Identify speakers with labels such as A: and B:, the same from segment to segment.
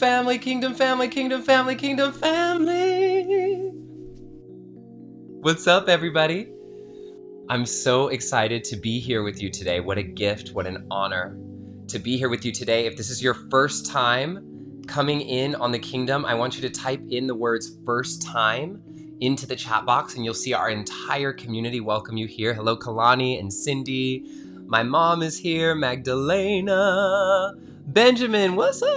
A: family, kingdom family, kingdom family, kingdom family. What's up, everybody? I'm so excited to be here with you today. What a gift, what an honor to be here with you today. If this is your first time coming in on the kingdom, I want you to type in the words first time into the chat box and you'll see our entire community welcome you here. Hello, Kalani and Cindy. My mom is here, Magdalena. Benjamin, what's up?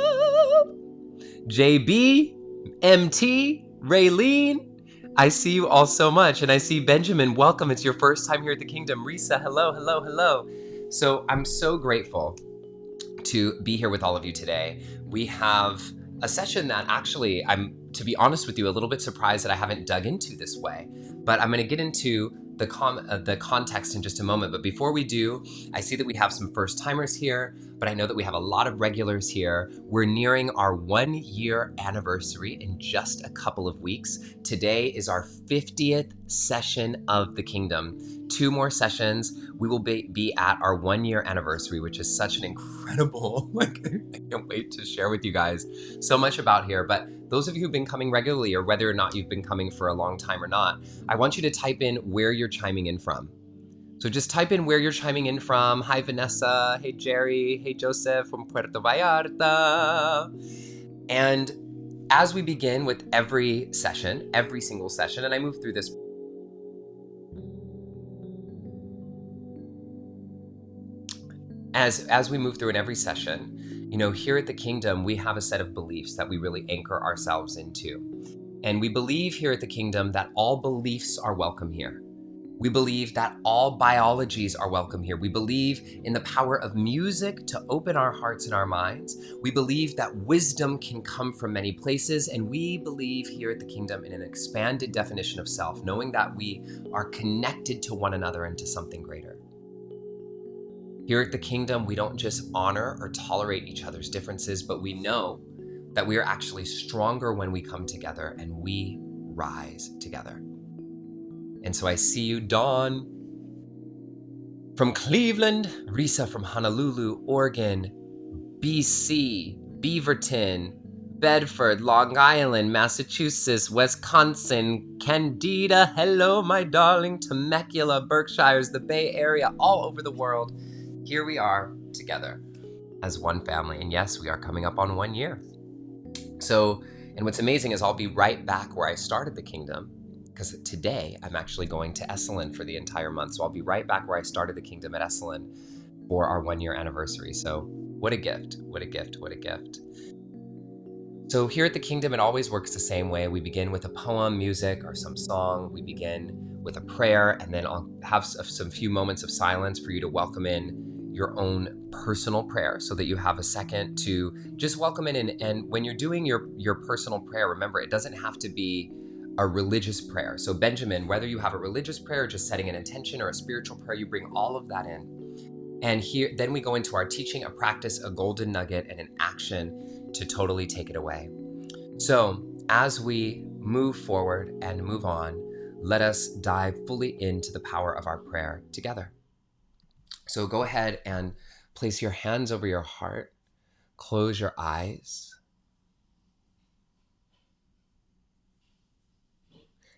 A: JB, MT, Raylene, I see you all so much. And I see Benjamin, welcome. It's your first time here at the kingdom. Risa, hello, hello, hello. So I'm so grateful to be here with all of you today. We have a session that actually, to be honest with you, a little bit surprised that I haven't dug into this way. But I'm going to get into the context in just a moment. But before we do, I see that we have some first timers here, but I know that we have a lot of regulars here. We're nearing our 1 year anniversary in just a couple of weeks. Today is our 50th session of the kingdom. 2 more sessions. We will be at our 1 year anniversary, which is such an incredible, I can't wait to share with you guys so much about here. But those of you who've been coming regularly, or whether or not you've been coming for a long time or not, I want you to type in where you're chiming in from. So just type in where you're chiming in from. Hi, Vanessa. Hey, Jerry. Hey, Joseph from Puerto Vallarta. And as we begin with every session, every single session, and I move through this as we move through in every session, here at the kingdom, we have a set of beliefs that we really anchor ourselves into. And we believe here at the kingdom that all beliefs are welcome here. We believe that all biologies are welcome here. We believe in the power of music to open our hearts and our minds. We believe that wisdom can come from many places. And we believe here at the kingdom in an expanded definition of self, knowing that we are connected to one another and to something greater. Here at the kingdom, we don't just honor or tolerate each other's differences, but we know that we are actually stronger when we come together and we rise together. And so I see you, Dawn from Cleveland, Risa from Honolulu, Oregon, BC, Beaverton, Bedford, Long Island, Massachusetts, Wisconsin, Candida, hello, my darling, Temecula, Berkshires, the Bay Area, all over the world. Here we are together as one family. And yes, we are coming up on 1 year. So, and what's amazing is I'll be right back where I started the kingdom, because today I'm actually going to Esalen for the entire month. So I'll be right back where I started the kingdom at Esalen for our 1 year anniversary. So what a gift, what a gift, what a gift. So here at the kingdom, it always works the same way. We begin with a poem, music, or some song. We begin with a prayer, and then I'll have some few moments of silence for you to welcome in your own personal prayer so that you have a second to just welcome in. And when you're doing your personal prayer, remember, it doesn't have to be a religious prayer. So Benjamin, whether you have a religious prayer, just setting an intention, or a spiritual prayer, you bring all of that in. And here, then we go into our teaching, a practice, a golden nugget, and an action to totally take it away. So as we move forward and move on, let us dive fully into the power of our prayer together. So go ahead and place your hands over your heart, close your eyes.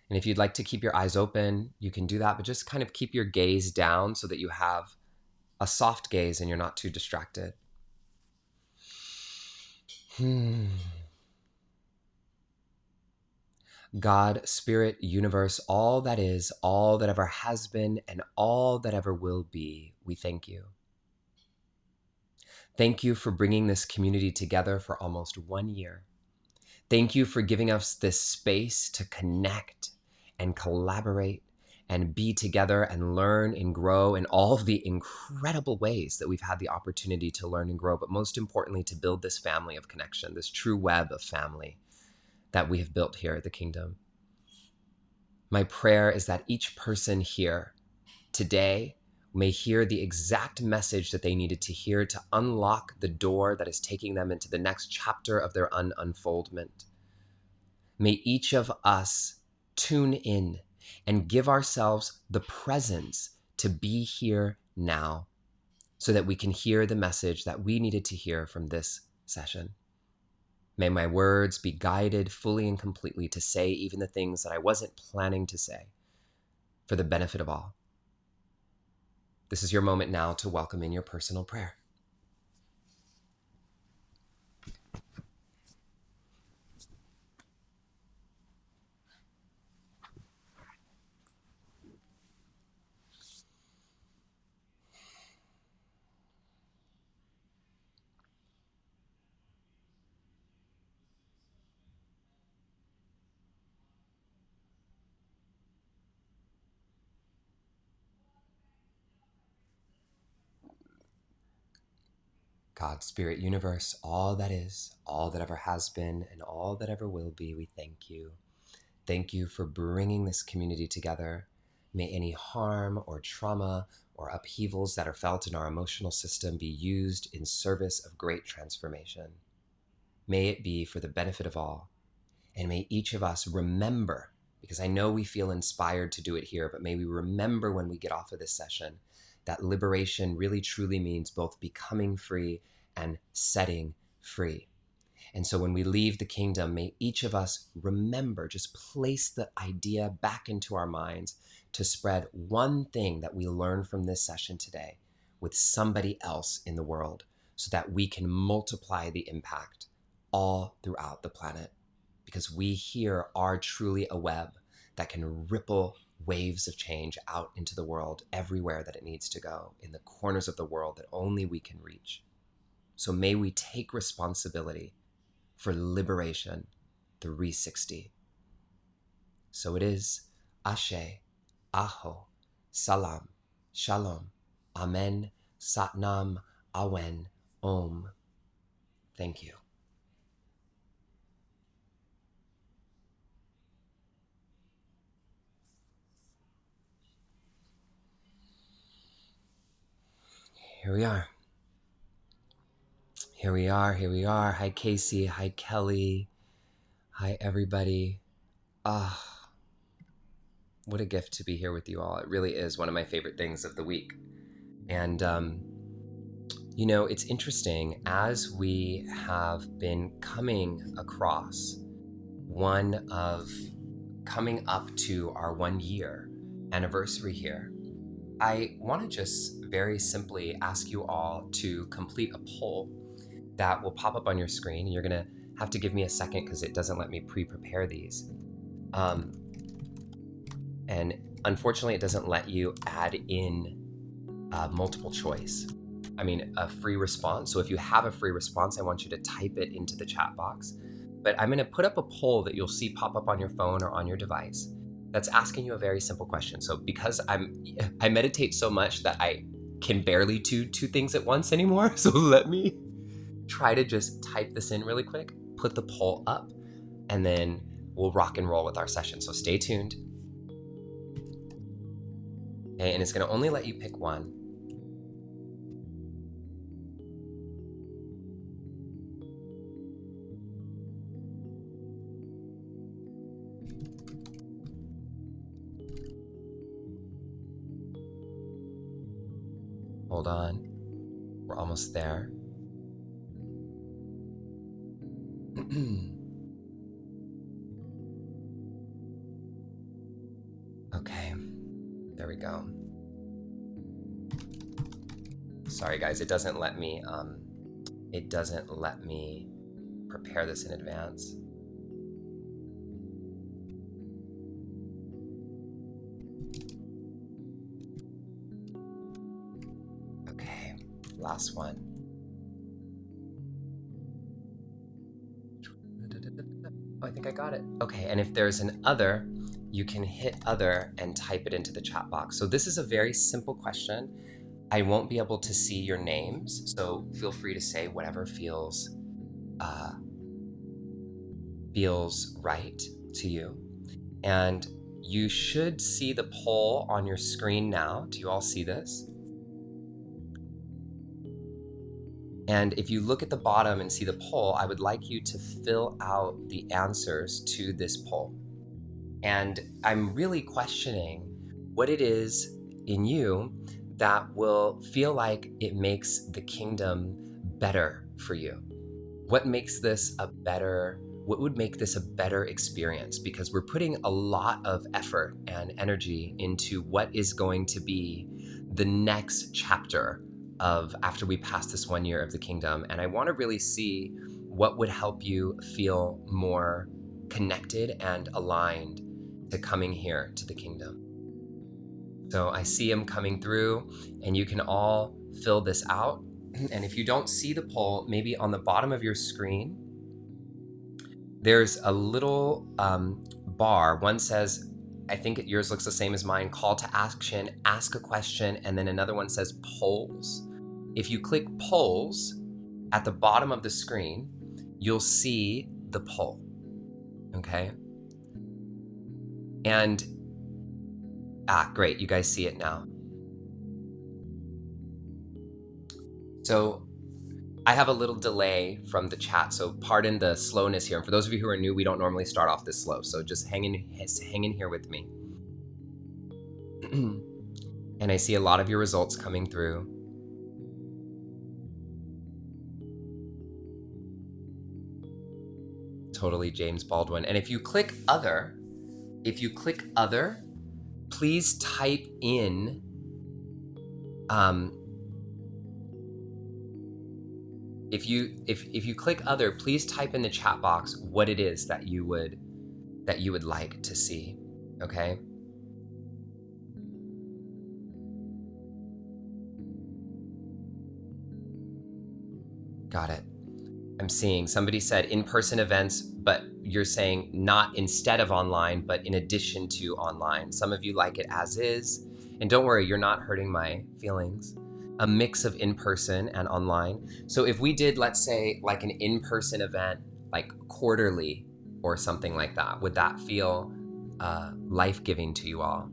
A: And if you'd like to keep your eyes open, you can do that, but just kind of keep your gaze down so that you have a soft gaze and you're not too distracted. God, Spirit, Universe, all that is, all that ever has been, and all that ever will be, we thank you. Thank you for bringing this community together for almost 1 year. Thank you for giving us this space to connect and collaborate and be together and learn and grow in all of the incredible ways that we've had the opportunity to learn and grow, but most importantly, to build this family of connection, this true web of family that we have built here at the kingdom. My prayer is that each person here today may hear the exact message that they needed to hear to unlock the door that is taking them into the next chapter of their unfoldment. May each of us tune in and give ourselves the presence to be here now so that we can hear the message that we needed to hear from this session. May my words be guided fully and completely to say even the things that I wasn't planning to say for the benefit of all. This is your moment now to welcome in your personal prayer. God, Spirit, Universe, all that is, all that ever has been, and all that ever will be, we thank you. Thank you for bringing this community together. May any harm or trauma or upheavals that are felt in our emotional system be used in service of great transformation. May it be for the benefit of all. And may each of us remember, because I know we feel inspired to do it here, but may we remember when we get off of this session that liberation really truly means both becoming free and setting free. And so when we leave the kingdom, may each of us remember, just place the idea back into our minds to spread one thing that we learned from this session today with somebody else in the world so that we can multiply the impact all throughout the planet. Because we here are truly a web that can ripple waves of change out into the world everywhere that it needs to go, in the corners of the world that only we can reach. So may we take responsibility for liberation 360. So it is. Ashe, Aho, Salam, Shalom, Amen, Satnam, Awen, Om. Thank you. Here we are. Here we are. Here we are. Hi, Casey. Hi, Kelly. Hi, everybody. What a gift to be here with you all. It really is one of my favorite things of the week. And, you know, it's interesting as we have been coming across coming up to our 1 year anniversary here. I want to just very simply ask you all to complete a poll that will pop up on your screen. You're going to have to give me a second because it doesn't let me pre-prepare these. And unfortunately, it doesn't let you add in multiple choice. I mean, a free response. So if you have a free response, I want you to type it into the chat box. But I'm going to put up a poll that you'll see pop up on your phone or on your device that's asking you a very simple question. So because I meditate so much that I can barely do two things at once anymore. So let me try to just type this in really quick, put the poll up, and then we'll rock and roll with our session. So stay tuned. Okay, and it's going to only let you pick one. Hold on. We're almost there. Okay. There we go. Sorry guys, it doesn't let me prepare this in advance. Okay, last one. Oh, I think I got it. Okay, and if there's an other, you can hit other and type it into the chat box. So this is a very simple question. I won't be able to see your names, so feel free to say whatever feels right to you. And you should see the poll on your screen now. Do you all see this? And if you look at the bottom and see the poll, I would like you to fill out the answers to this poll. And I'm really questioning what it is in you that will feel like it makes the kingdom better for you. what makes this a better, what would make this a better experience? Because we're putting a lot of effort and energy into what is going to be the next chapter of after we pass this 1 year of the kingdom. And I want to really see what would help you feel more connected and aligned to coming here to the kingdom. So I see them coming through, and you can all fill this out. And if you don't see the poll, maybe on the bottom of your screen, there's a little bar. One says, I think yours looks the same as mine, call to action, ask a question, and then another one says polls. If you click polls at the bottom of the screen, you'll see the poll, okay? And, great, you guys see it now. So I have a little delay from the chat, so pardon the slowness here. And for those of you who are new, we don't normally start off this slow, so just hang in here with me. And I see a lot of your results coming through. Totally James Baldwin. And if you click other, please type in if you click other, please type in the chat box what it is that you would like to see, okay? Got it. I'm seeing somebody said in-person events, but you're saying not instead of online, but in addition to online. Some of you like it as is. And don't worry, you're not hurting my feelings. A mix of in-person and online. So if we did, let's say, like an in-person event, like quarterly or something like that, would that feel life-giving to you all?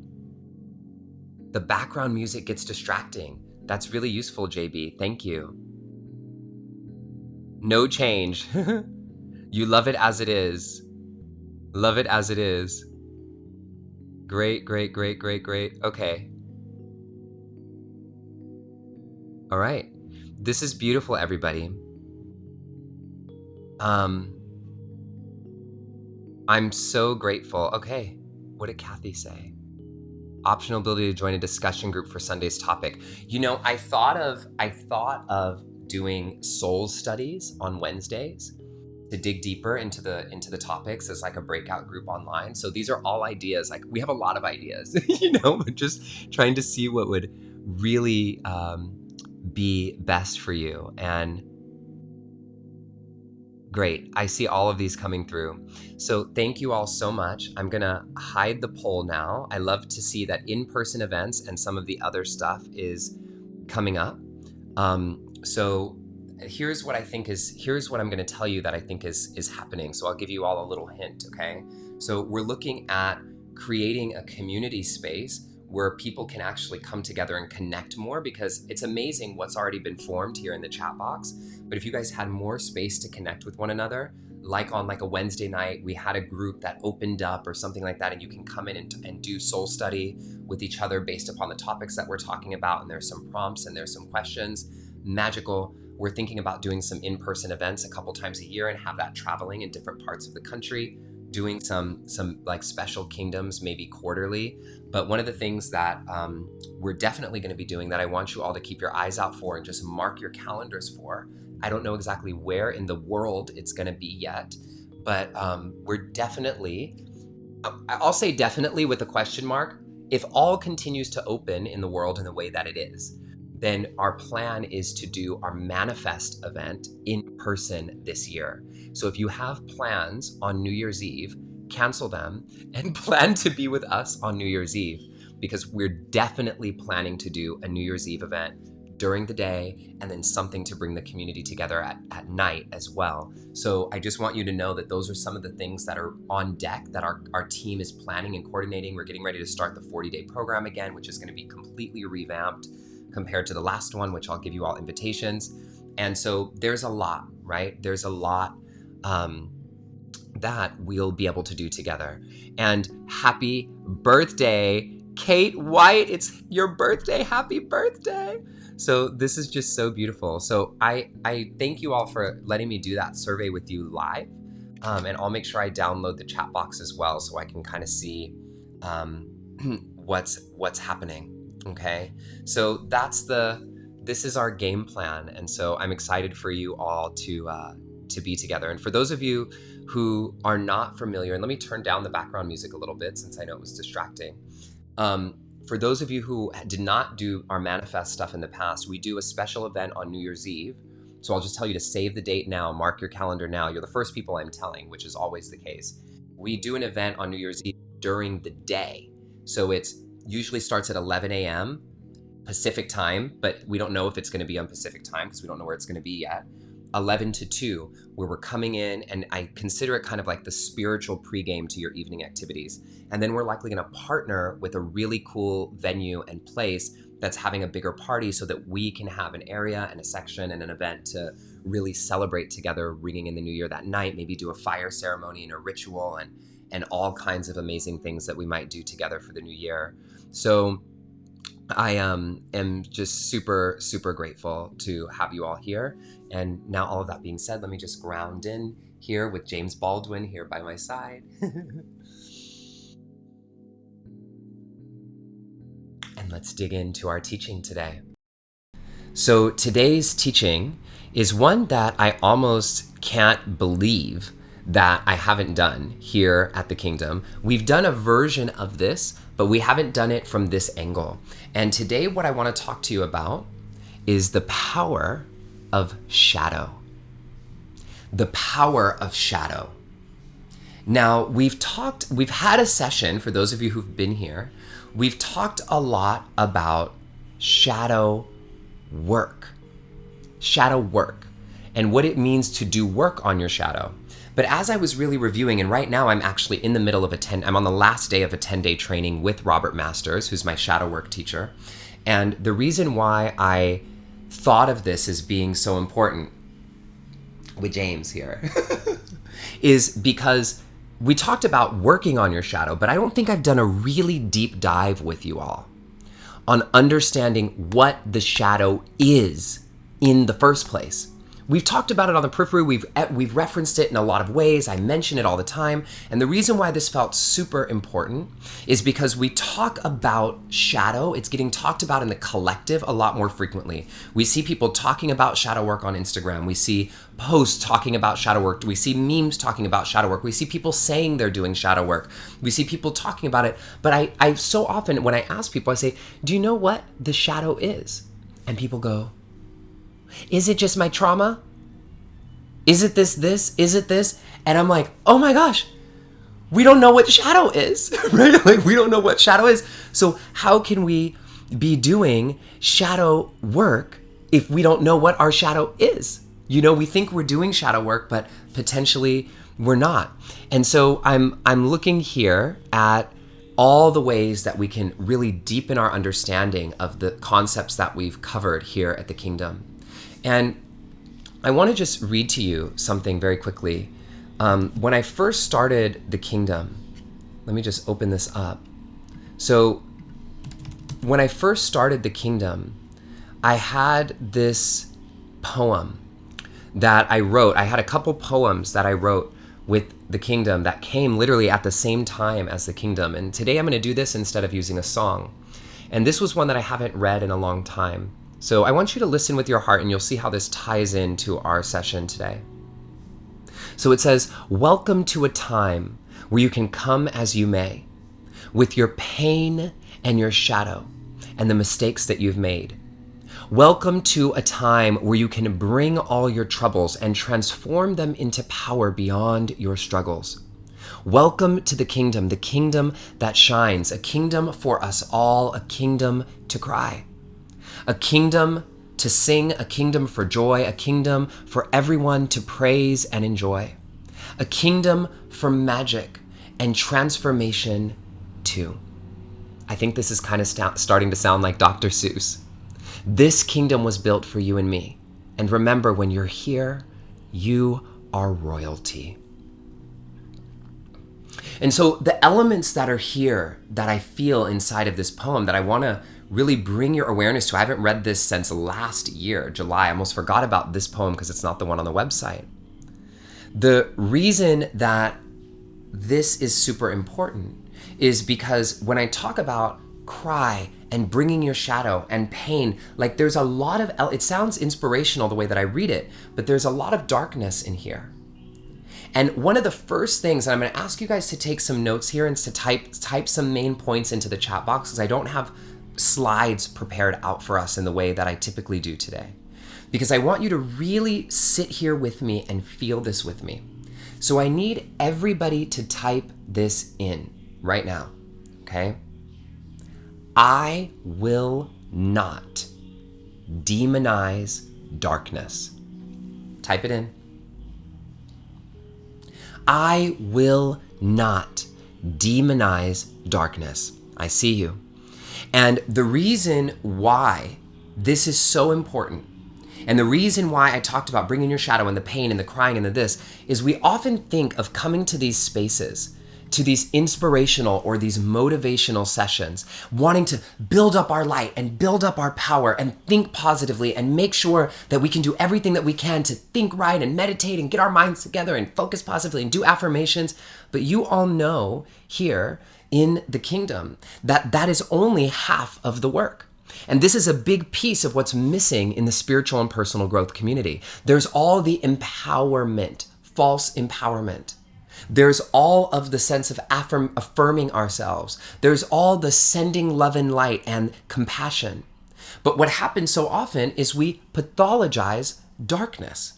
A: The background music gets distracting. That's really useful, JB. Thank you. No change. You love it as it is. Love it as it is. Great, great, great, great, great. Okay. All right. This is beautiful, everybody. I'm so grateful. Okay. What did Kathy say? Optional ability to join a discussion group for Sunday's topic. You know, I thought of doing soul studies on Wednesdays to dig deeper into the topics as like a breakout group online. So these are all ideas. Like we have a lot of ideas, you know, but just trying to see what would really be best for you. And great, I see all of these coming through. So thank you all so much. I'm gonna hide the poll now. I love to see that in-person events and some of the other stuff is coming up. So here's what I'm going to tell you that I think is happening. So I'll give you all a little hint, okay? So we're looking at creating a community space where people can actually come together and connect more, because it's amazing what's already been formed here in the chat box. But if you guys had more space to connect with one another, like on like a Wednesday night, we had a group that opened up or something like that, and you can come in and do soul study with each other based upon the topics that we're talking about. And there's some prompts and there's some questions. Magical. We're thinking about doing some in-person events a couple times a year and have that traveling in different parts of the country, doing some like special kingdoms, maybe quarterly. But one of the things that we're definitely going to be doing that I want you all to keep your eyes out for and just mark your calendars for. I don't know exactly where in the world it's going to be yet, but we're definitely, I'll say definitely with a question mark, if all continues to open in the world in the way that it is, then our plan is to do our manifest event in person this year. So if you have plans on New Year's Eve, cancel them and plan to be with us on New Year's Eve, because we're definitely planning to do a New Year's Eve event during the day and then something to bring the community together at night as well. So I just want you to know that those are some of the things that are on deck that our team is planning and coordinating. We're getting ready to start the 40-day program again, which is going to be completely revamped compared to the last one, which I'll give you all invitations. And so there's a lot, right? There's a lot that we'll be able to do together. And happy birthday, Kate White. It's your birthday. Happy birthday. So this is just so beautiful. So I thank you all for letting me do that survey with you live. And I'll make sure I download the chat box as well so I can kind of see um, what's happening. Okay. So this is our game plan. And so I'm excited for you all to be together. And for those of you who are not familiar, and let me turn down the background music a little bit since I know it was distracting. For those of you who did not do our manifest stuff in the past, we do a special event on New Year's Eve. So I'll just tell you to save the date now, mark your calendar now. You're the first people I'm telling, which is always the case. We do an event on New Year's Eve during the day. So it's usually starts at 11 a.m. Pacific time, but we don't know if it's going to be on Pacific time because we don't know where it's going to be yet. 11 to 2, where we're coming in, and I consider it kind of like the spiritual pregame to your evening activities. And then we're likely going to partner with a really cool venue and place that's having a bigger party so that we can have an area and a section and an event to really celebrate together, ringing in the new year that night, maybe do a fire ceremony and a ritual and all kinds of amazing things that we might do together for the new year. So I am just super, super grateful to have you all here. And now all of that being said, let me just ground in here with James Baldwin here by my side. And let's dig into our teaching today. So today's teaching is one that I almost can't believe that I haven't done here at the Kingdom. We've done a version of this, but we haven't done it from this angle. And today what I want to talk to you about is the power of shadow. The power of shadow. Now, we've had a session, for those of you who've been here, we've talked a lot about shadow work, and what it means to do work on your shadow. But as I was really reviewing, and right now I'm actually in the middle of I'm on the last day of a 10-day training with Robert Masters, who's my shadow work teacher. And the reason why I thought of this as being so important with James here is because we talked about working on your shadow, but I don't think I've done a really deep dive with you all on understanding what the shadow is in the first place. We've talked about it on the periphery. We've referenced it in a lot of ways. I mention it all the time. And the reason why this felt super important is because we talk about shadow. It's getting talked about in the collective a lot more frequently. We see people talking about shadow work on Instagram. We see posts talking about shadow work. We see memes talking about shadow work. We see people saying they're doing shadow work. We see people talking about it. But I so often, when I ask people, I say, do you know what the shadow is? And people go, is it just my trauma? Is it this? Is it this? And I'm like, oh my gosh, we don't know what shadow is, right? Like, we don't know what shadow is. So how can we be doing shadow work if we don't know what our shadow is? You know, we think we're doing shadow work, but potentially we're not. And so I'm looking here at all the ways that we can really deepen our understanding of the concepts that we've covered here at the Kingdom. And I want to just read to you something very quickly. When I first started the Kingdom, let me just open this up. So when I first started the Kingdom, I had this poem that I wrote. I had a couple poems that I wrote with the Kingdom that came literally at the same time as the Kingdom. And today I'm going to do this instead of using a song. And this was one that I haven't read in a long time. So I want you to listen with your heart, and you'll see how this ties into our session today. So it says, welcome to a time where you can come as you may, with your pain and your shadow and the mistakes that you've made. Welcome to a time where you can bring all your troubles and transform them into power beyond your struggles. Welcome to the Kingdom that shines, a kingdom for us all, a kingdom to cry. A kingdom to sing, a kingdom for joy, a kingdom for everyone to praise and enjoy. A kingdom for magic and transformation too. I think this is kind of starting to sound like Dr. Seuss. This kingdom was built for you and me. And remember, when you're here, you are royalty. And so the elements that are here that I feel inside of this poem that I want to really bring your awareness to. I haven't read this since last year, July. I almost forgot about this poem because it's not the one on the website. The reason that this is super important is because when I talk about cry and bringing your shadow and pain, like there's a lot of, it sounds inspirational the way that I read it, but there's a lot of darkness in here. And one of the first things, and I'm going to ask you guys to take some notes here and to type some main points into the chat box, because I don't have slides prepared out for us in the way that I typically do today. Because I want you to really sit here with me and feel this with me. So I need everybody to type this in right now, okay? I will not demonize darkness. Type it in. I will not demonize darkness. I see you. And the reason why this is so important, and the reason why I talked about bringing your shadow and the pain and the crying and the this, is we often think of coming to these spaces, to these inspirational or these motivational sessions, wanting to build up our light and build up our power and think positively and make sure that we can do everything that we can to think right and meditate and get our minds together and focus positively and do affirmations. But you all know here in the kingdom that that is only half of the work. And this is a big piece of what's missing in the spiritual and personal growth community. There's all the empowerment, false empowerment. There's all of the sense of affirming ourselves. There's all the sending love and light and compassion. But what happens so often is we pathologize darkness.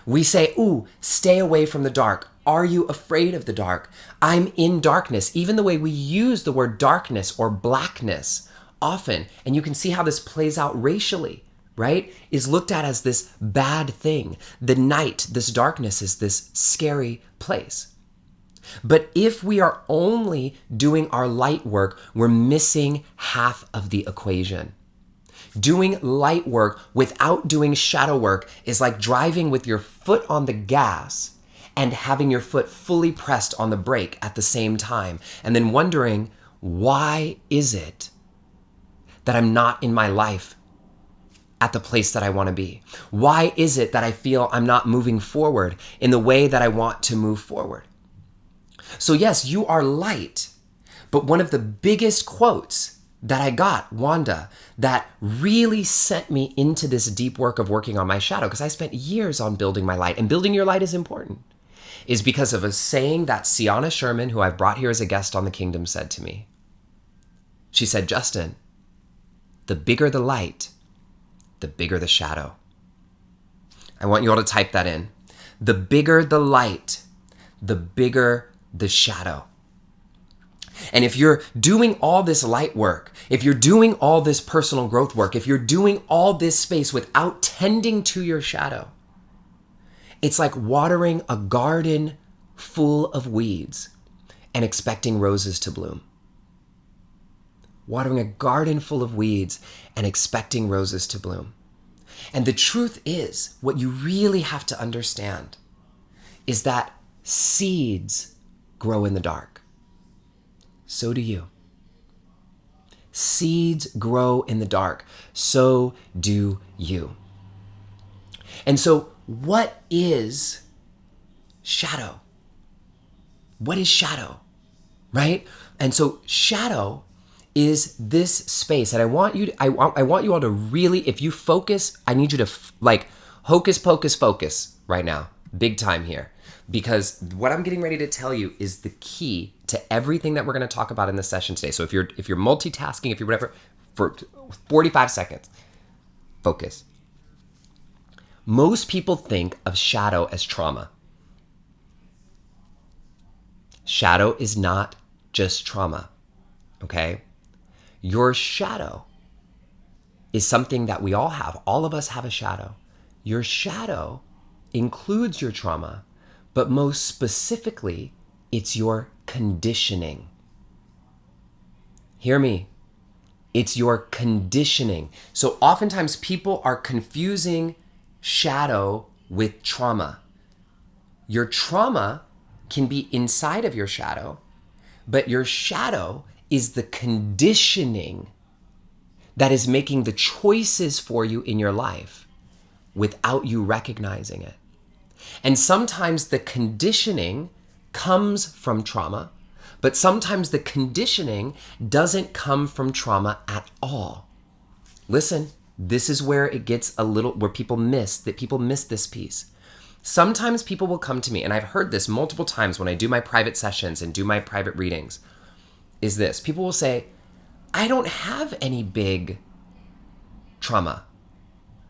A: We say, ooh, stay away from the dark. Are you afraid of the dark? I'm in darkness. Even the way we use the word darkness or blackness often, and you can see how this plays out racially, right, is looked at as this bad thing. The night, this darkness is this scary place. But if we are only doing our light work, we're missing half of the equation. Doing light work without doing shadow work is like driving with your foot on the gas and having your foot fully pressed on the brake at the same time, and then wondering, why is it that I'm not in my life at the place that I want to be? Why is it that I feel I'm not moving forward in the way that I want to move forward? So yes, you are light, but one of the biggest quotes that I got, Wanda, that really sent me into this deep work of working on my shadow, because I spent years on building my light, and building your light is important, is because of a saying that Sienna Sherman, who I've brought here as a guest on the Kingdom, said to me. She said, Justin, the bigger the light, the bigger the shadow. I want you all to type that in. The bigger the light, the bigger the shadow. And if you're doing all this light work, if you're doing all this personal growth work, if you're doing all this space without tending to your shadow, it's like watering a garden full of weeds and expecting roses to bloom. Watering a garden full of weeds and expecting roses to bloom. And the truth is, what you really have to understand is that seeds grow in the dark. So do you. Seeds grow in the dark. So do you. And so what is shadow? What is shadow? Right? And so shadow is this space, and I want you all to really, if you focus, I need you to like hocus pocus focus right now, big time here, because what I'm getting ready to tell you is the key to everything that we're going to talk about in the session today. So if you're multitasking, if you're whatever, for 45 seconds, focus. Most people think of shadow as trauma. Shadow is not just trauma, okay? Your shadow is something that we all have. All of us have a shadow. Your shadow includes your trauma, but most specifically, it's your conditioning. Hear me. It's your conditioning. So oftentimes people are confusing shadow with trauma. Your trauma can be inside of your shadow, but your shadow is the conditioning that is making the choices for you in your life without you recognizing it. And sometimes the conditioning comes from trauma, but sometimes the conditioning doesn't come from trauma at all. Listen, this is where it gets a little, where people miss this piece. Sometimes people will come to me, and I've heard this multiple times when I do my private sessions and do my private readings, is this. People will say, I don't have any big trauma.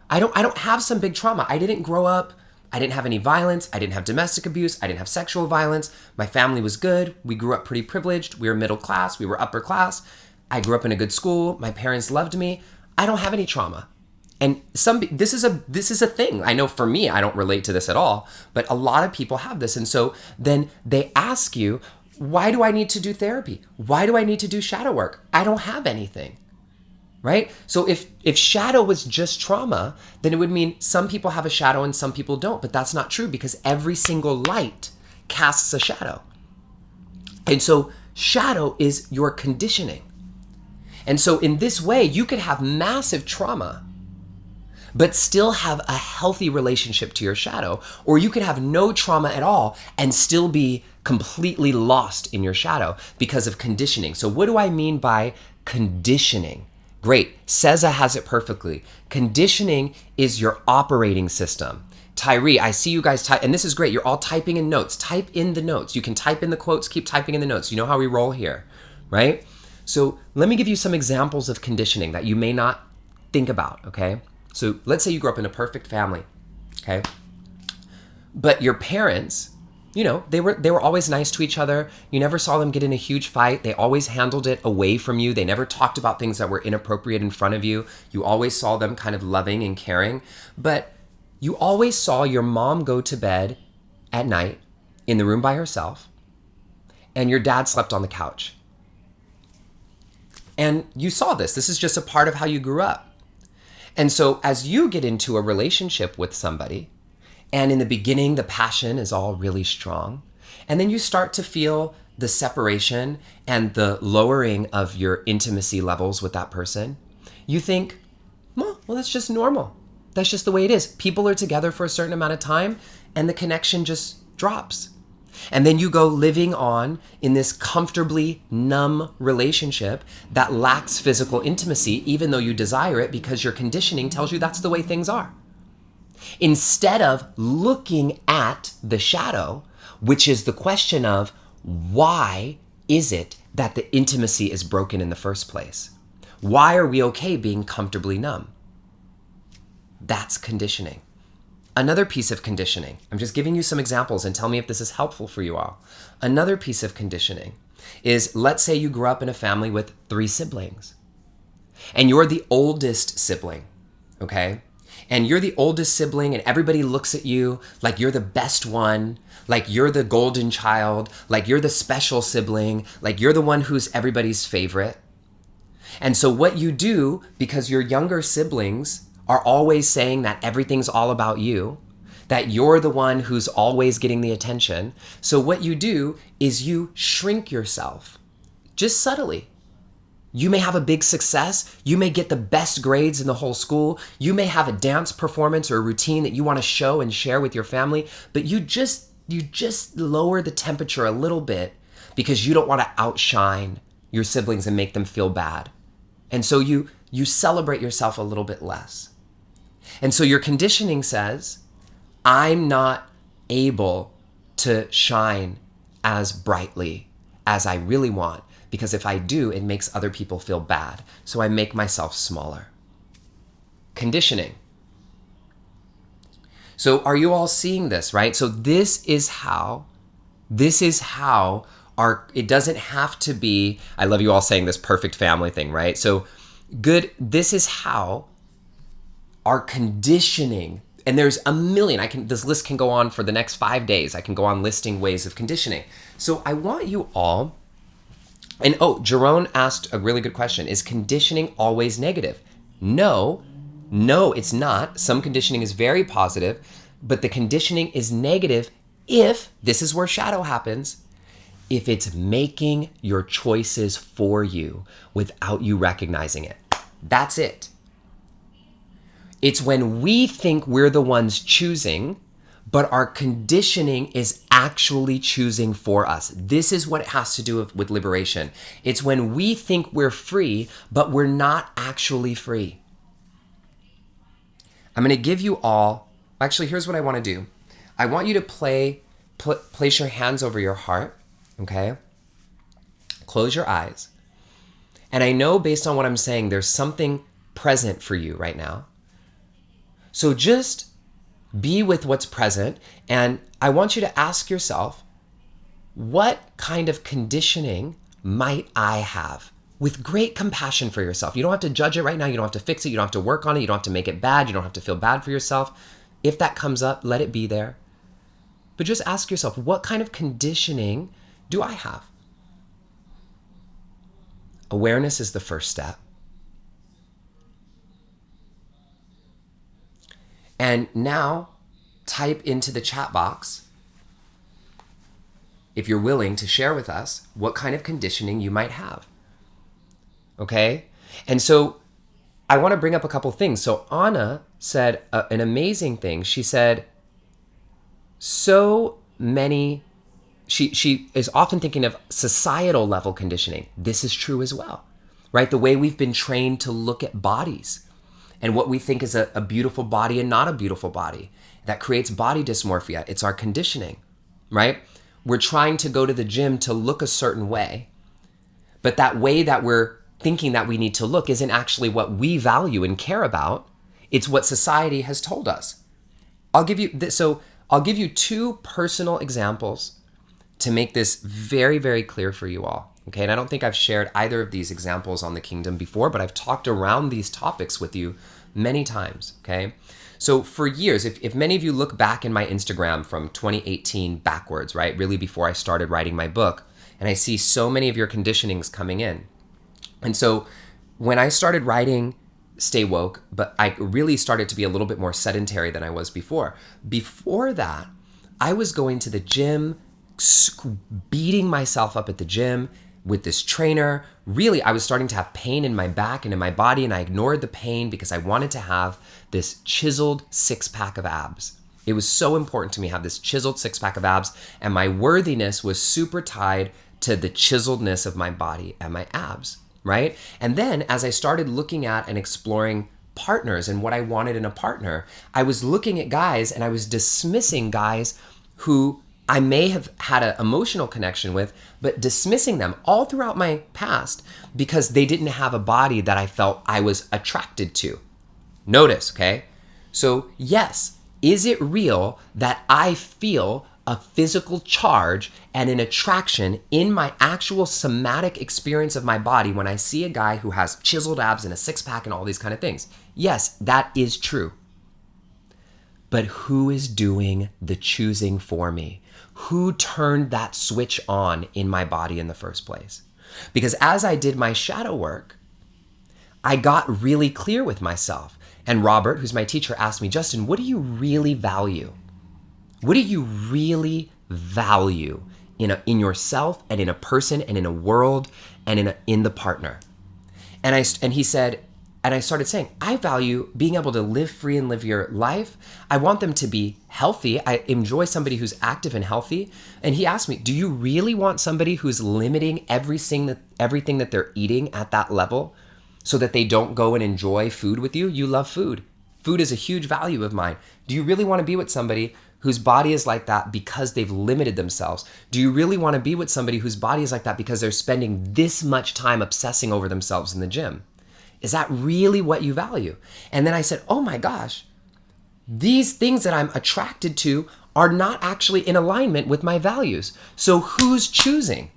A: I don't have some big trauma. I didn't grow up. I didn't have any violence. I didn't have domestic abuse. I didn't have sexual violence. My family was good. We grew up pretty privileged. We were middle class. We were upper class. I grew up in a good school. My parents loved me. I don't have any trauma. And this is a thing. I know for me, I don't relate to this at all, but a lot of people have this. And so then they ask you, why do I need to do therapy? Why do I need to do shadow work? I don't have anything, right? So if shadow was just trauma, then it would mean some people have a shadow and some people don't, but that's not true because every single light casts a shadow. And so shadow is your conditioning. And so in this way, you could have massive trauma, but still have a healthy relationship to your shadow, or you could have no trauma at all and still be completely lost in your shadow because of conditioning. So what do I mean by conditioning? Great, Ceza has it perfectly. Conditioning is your operating system. Tyree, I see you guys type, and this is great. You're all typing in notes. Type in the notes. You can type in the quotes, keep typing in the notes. You know how we roll here, right? So let me give you some examples of conditioning that you may not think about, okay? So let's say you grew up in a perfect family, okay? But your parents, you know, they were always nice to each other. You never saw them get in a huge fight. They always handled it away from you. They never talked about things that were inappropriate in front of you. You always saw them kind of loving and caring. But you always saw your mom go to bed at night in the room by herself, and your dad slept on the couch. And you saw this. This is just a part of how you grew up. And so as you get into a relationship with somebody, and in the beginning, the passion is all really strong, and then you start to feel the separation and the lowering of your intimacy levels with that person, you think, well, that's just normal. That's just the way it is. People are together for a certain amount of time, and the connection just drops. And then you go living on in this comfortably numb relationship that lacks physical intimacy, even though you desire it because your conditioning tells you that's the way things are. Instead of looking at the shadow, which is the question of why is it that the intimacy is broken in the first place? Why are we okay being comfortably numb? That's conditioning. Another piece of conditioning, I'm just giving you some examples and tell me if this is helpful for you all. Another piece of conditioning is, let's say you grew up in a family with 3 siblings and you're the oldest sibling, okay? And you're the oldest sibling and everybody looks at you like you're the best one, like you're the golden child, like you're the special sibling, like you're the one who's everybody's favorite. And so what you do, because your younger siblings are always saying that everything's all about you, that you're the one who's always getting the attention. So what you do is you shrink yourself, just subtly. You may have a big success. You may get the best grades in the whole school. You may have a dance performance or a routine that you want to show and share with your family, but you just lower the temperature a little bit because you don't want to outshine your siblings and make them feel bad. And so you celebrate yourself a little bit less. And so your conditioning says, I'm not able to shine as brightly as I really want, because if I do, it makes other people feel bad. So I make myself smaller. Conditioning. So are you all seeing this, right? So this is how it doesn't have to be, I love you all saying this perfect family thing, right? So good, this is how our conditioning, and there's a million, this list can go on for the next 5 days. I can go on listing ways of conditioning. So I want you all, and Jerome asked a really good question. Is conditioning always negative? No, it's not. Some conditioning is very positive, but the conditioning is negative if, this is where shadow happens, if it's making your choices for you without you recognizing it. That's it. It's when we think we're the ones choosing, but our conditioning is actually choosing for us. This is what it has to do with liberation. It's when we think we're free, but we're not actually free. I'm going to give you all, actually, here's what I want to do. I want you to place your hands over your heart, okay? Close your eyes. And I know based on what I'm saying, there's something present for you right now. So just be with what's present. And I want you to ask yourself, what kind of conditioning might I have? With great compassion for yourself. You don't have to judge it right now. You don't have to fix it. You don't have to work on it. You don't have to make it bad. You don't have to feel bad for yourself. If that comes up, let it be there. But just ask yourself, what kind of conditioning do I have? Awareness is the first step. And now type into the chat box, if you're willing to share with us, what kind of conditioning you might have. Okay? And so I want to bring up a couple things. So Anna said an amazing thing. She said, she is often thinking of societal level conditioning. This is true as well, right? The way we've been trained to look at bodies and what we think is a beautiful body and not a beautiful body. That creates body dysmorphia. It's our conditioning, right? We're trying to go to the gym to look a certain way, but that way that we're thinking that we need to look isn't actually what we value and care about. It's what society has told us. I'll give you two personal examples to make this very, very clear for you all. Okay, and I don't think I've shared either of these examples on the Kingdom before, but I've talked around these topics with you many times, okay? So for years, if many of you look back in my Instagram from 2018 backwards, right, really before I started writing my book, and I see so many of your conditionings coming in. And so when I started writing Stay Woke, but I really started to be a little bit more sedentary than I was before. Before that, I was going to the gym, beating myself up at the gym with this trainer. Really, I was starting to have pain in my back and in my body, and I ignored the pain because I wanted to have this chiseled six-pack of abs. It was so important to me to have this chiseled six-pack of abs, and my worthiness was super tied to the chiseledness of my body and my abs, right? And then as I started looking at and exploring partners and what I wanted in a partner, I was looking at guys and I was dismissing guys who I may have had an emotional connection with, but dismissing them all throughout my past because they didn't have a body that I felt I was attracted to. Notice, okay? So yes, is it real that I feel a physical charge and an attraction in my actual somatic experience of my body when I see a guy who has chiseled abs and a six-pack and all these kind of things? Yes, that is true. But who is doing the choosing for me? Who turned that switch on in my body in the first place? Because as I did my shadow work, I got really clear with myself. And Robert, who's my teacher, asked me, Justin, what do you really value? What do you really value in yourself and in a person and in a world and in the partner? And he said, and I started saying, I value being able to live free and live your life. I want them to be healthy. I enjoy somebody who's active and healthy. And he asked me, do you really want somebody who's limiting everything that they're eating at that level so that they don't go and enjoy food with you? You love food. Food is a huge value of mine. Do you really want to be with somebody whose body is like that because they've limited themselves? Do you really want to be with somebody whose body is like that because they're spending this much time obsessing over themselves in the gym? Is that really what you value? And then I said, oh my gosh, these things that I'm attracted to are not actually in alignment with my values. So who's choosing?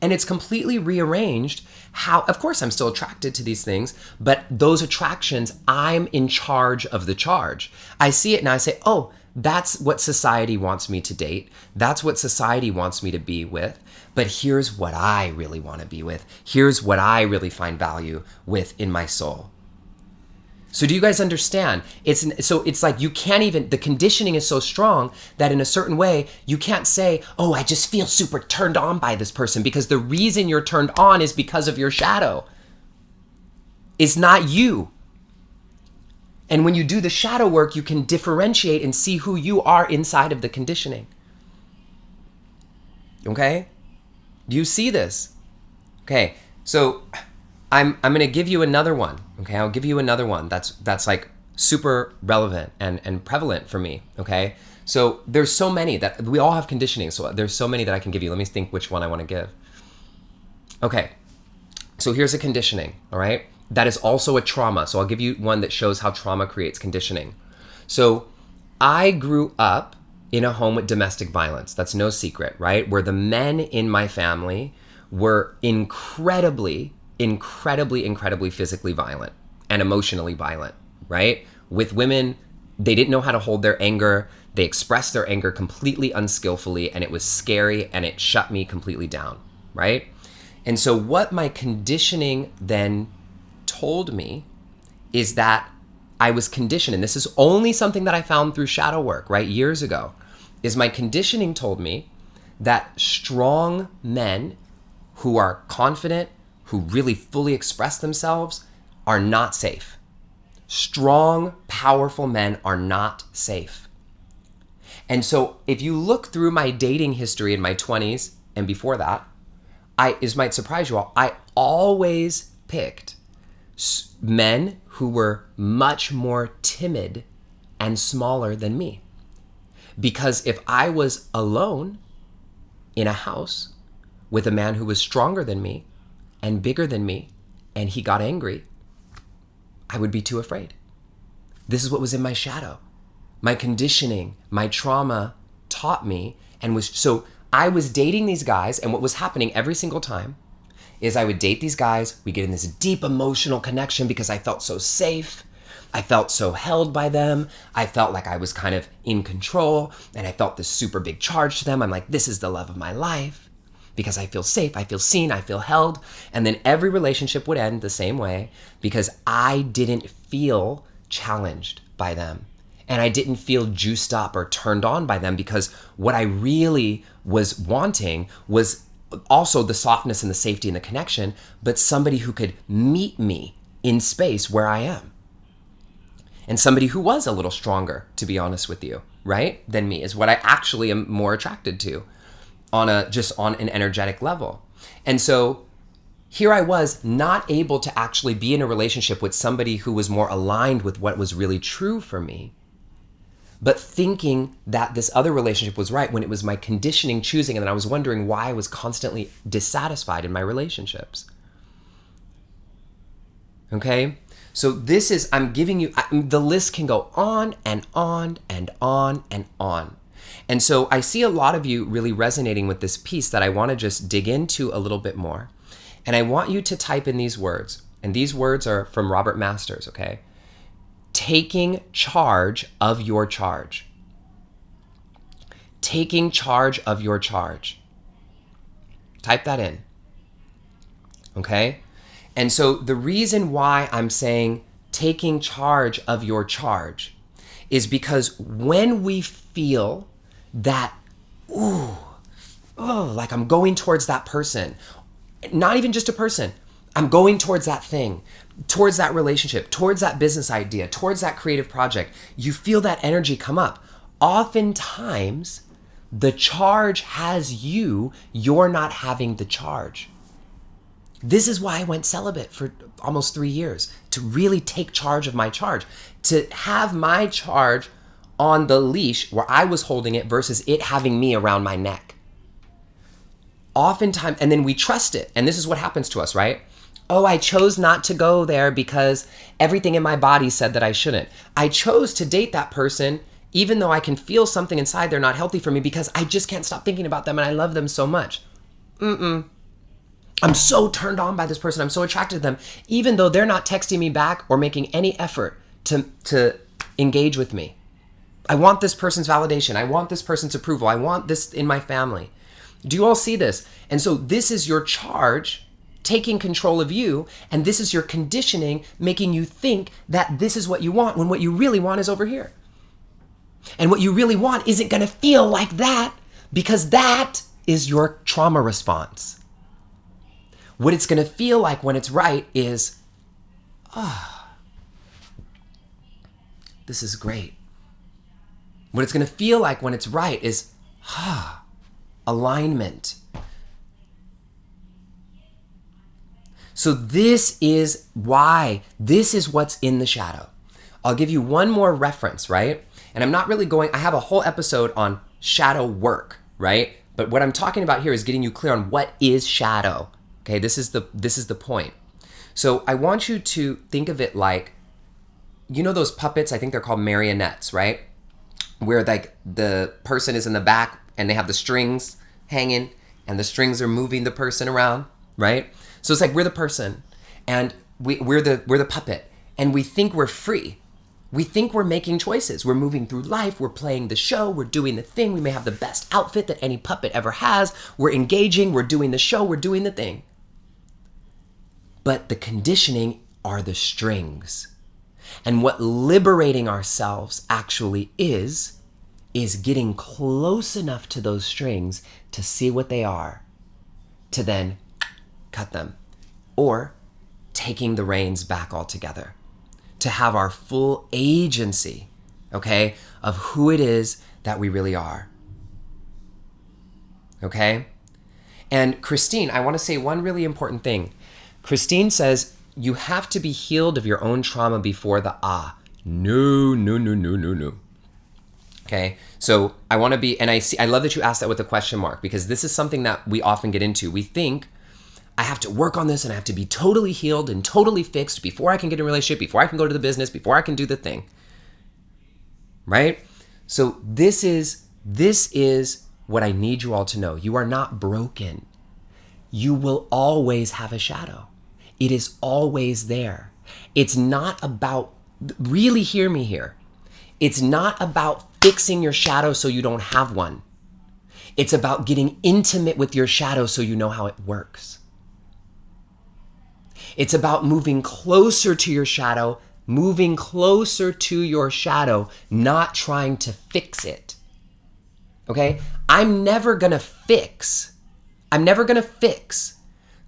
A: And it's completely rearranged how, of course, I'm still attracted to these things, but those attractions, I'm in charge of the charge. I see it and I say, oh, that's what society wants me to date. That's what society wants me to be with. But here's what I really want to be with. Here's what I really find value with in my soul. So do you guys understand? It's like you can't even, the conditioning is so strong that in a certain way, you can't say, oh, I just feel super turned on by this person, because the reason you're turned on is because of your shadow. is not you. And when you do the shadow work, you can differentiate and see who you are inside of the conditioning. Okay? Do you see this? Okay, so I'm going to give you another one. Okay, I'll give you another one that's like super relevant and prevalent for me. Okay, so there's so many that we all have conditioning. So there's so many that I can give you. Let me think which one I want to give. Okay, so here's a conditioning. All right, that is also a trauma. So I'll give you one that shows how trauma creates conditioning. So I grew up in a home with domestic violence. That's no secret, right? Where the men in my family were incredibly physically violent and emotionally violent, right? With women, they didn't know how to hold their anger. They expressed their anger completely unskillfully, and it was scary, and it shut me completely down, right? And so what my conditioning then told me is that I was conditioned, and this is only something that I found through shadow work, right, years ago, is my conditioning told me that strong men who are confident, who really fully express themselves, are not safe. Strong, powerful men are not safe. And so if you look through my dating history in my 20s and before that, this might surprise you all, I always picked men who were much more timid and smaller than me. Because if I was alone in a house with a man who was stronger than me and bigger than me, and he got angry, I would be too afraid. This is what was in my shadow. My conditioning, my trauma taught me, so I was dating these guys, and what was happening every single time is I would date these guys, we get in this deep emotional connection because I felt so safe, I felt so held by them, I felt like I was kind of in control, and I felt this super big charge to them. I'm like, this is the love of my life, because I feel safe, I feel seen, I feel held. And then every relationship would end the same way because I didn't feel challenged by them. And I didn't feel juiced up or turned on by them, because what I really was wanting was also the softness and the safety and the connection, but somebody who could meet me in space where I am. And somebody who was a little stronger, to be honest with you, right, than me, is what I actually am more attracted to on an energetic level. And so here I was, not able to actually be in a relationship with somebody who was more aligned with what was really true for me, but thinking that this other relationship was right when it was my conditioning choosing, and then I was wondering why I was constantly dissatisfied in my relationships. Okay? So this is, I'm giving you, the list can go on and on and on and on. And so I see a lot of you really resonating with this piece that I want to just dig into a little bit more. And I want you to type in these words. And these words are from Robert Masters, okay? Taking charge of your charge. Taking charge of your charge. Type that in. Okay? And so the reason why I'm saying taking charge of your charge is because when we feel that, like I'm going towards that person, not even just a person, I'm going towards that thing, towards that relationship, towards that business idea, towards that creative project, you feel that energy come up. Oftentimes, the charge has you're not having the charge. This is why I went celibate for almost 3 years, to really take charge of my charge, to have my charge on the leash where I was holding it versus it having me around my neck. Oftentimes, and then we trust it. And this is what happens to us, right? Oh, I chose not to go there because everything in my body said that I shouldn't. I chose to date that person even though I can feel something inside they're not healthy for me because I just can't stop thinking about them and I love them so much. I'm so turned on by this person. I'm so attracted to them, even though they're not texting me back or making any effort to engage with me. I want this person's validation. I want this person's approval. I want this in my family. Do you all see this? And so this is your charge taking control of you, and this is your conditioning making you think that this is what you want when what you really want is over here. And what you really want isn't going to feel like that because that is your trauma response. What it's going to feel like when it's right is, This is great. What it's going to feel like when it's right is alignment. So this is why, this is what's in the shadow. I'll give you one more reference, right? And I'm not really I have a whole episode on shadow work, right? But what I'm talking about here is getting you clear on what is shadow. Okay, this is the point. So I want you to think of it like, you know those puppets, I think they're called marionettes, right? Where like the person is in the back and they have the strings hanging and the strings are moving the person around, right? So it's like we're the person and we're the puppet and we think we're free. We think we're making choices. We're moving through life. We're playing the show. We're doing the thing. We may have the best outfit that any puppet ever has. We're engaging. We're doing the show. We're doing the thing. But the conditioning are the strings. And what liberating ourselves actually is getting close enough to those strings to see what they are, to then cut them, or taking the reins back altogether, to have our full agency, okay, of who it is that we really are. Okay? And Christine, I want to say one really important thing. Christine says, you have to be healed of your own trauma before the No. Okay, so I want to be, and I love that you asked that with a question mark, because this is something that we often get into. We think, I have to work on this and I have to be totally healed and totally fixed before I can get in a relationship, before I can go to the business, before I can do the thing. Right? So this is what I need you all to know. You are not broken. You will always have a shadow. It is always there. It's not about, really hear me here. It's not about fixing your shadow so you don't have one. It's about getting intimate with your shadow so you know how it works. It's about moving closer to your shadow, not trying to fix it. Okay? I'm never gonna fix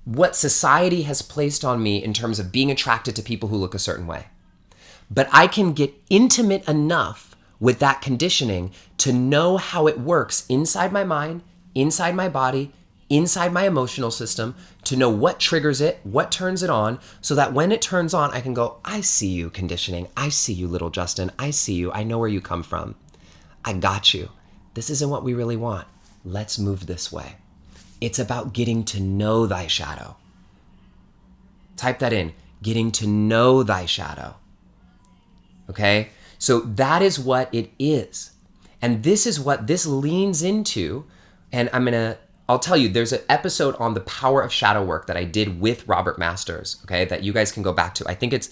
A: what society has placed on me in terms of being attracted to people who look a certain way. But I can get intimate enough with that conditioning to know how it works inside my mind, inside my body, inside my emotional system, to know what triggers it, what turns it on, so that when it turns on, I can go, I see you, conditioning. I see you, little Justin. I see you. I know where you come from. I got you. This isn't what we really want. Let's move this way. It's about getting to know thy shadow. Type that in, getting to know thy shadow. Okay? So that is what it is. And this is what this leans into. And I'll tell you, there's an episode on the power of shadow work that I did with Robert Masters, okay, that you guys can go back to. I think it's